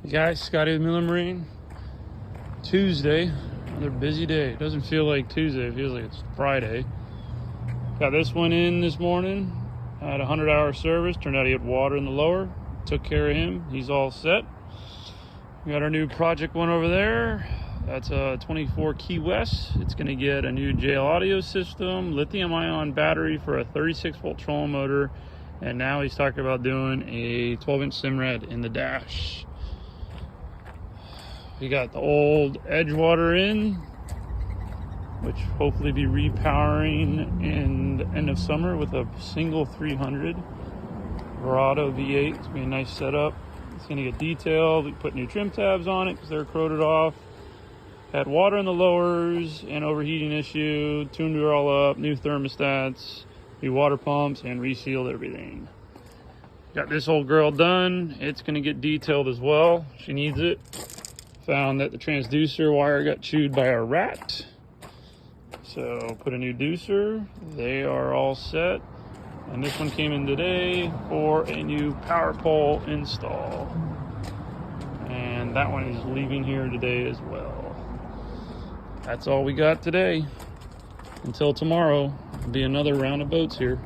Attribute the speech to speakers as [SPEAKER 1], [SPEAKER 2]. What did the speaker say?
[SPEAKER 1] Hey guys, Scotty with Miller Marine. Tuesday, another busy day. It doesn't feel like Tuesday, it feels like it's Friday. Got this one in this morning. Had a 100-hour service. Turned out he had water in the lower. Took care of him. He's all set. We got our new project one over there. That's a 24 Key West. It's going to get a new jail audio system, lithium-ion battery for a 36-volt trolling motor, and now he's talking about doing a 12-inch Simrad in the dash. We got the old Edgewater in, which hopefully be repowering in the end of summer with a single 300 Verado V8. It's gonna be a nice setup. It's gonna get detailed. We put new trim tabs on it because they're corroded off. Had water in the lowers, an overheating issue, tuned it all up, new thermostats, new water pumps, and resealed everything. Got this old girl done. It's gonna get detailed as well. She needs it. Found that the transducer wire got chewed by a rat. So put a new deucer. They are all set. And this one came in today for a new power pole install. And that one is leaving here today as well. That's all we got today. Until tomorrow, there'll be another round of boats here.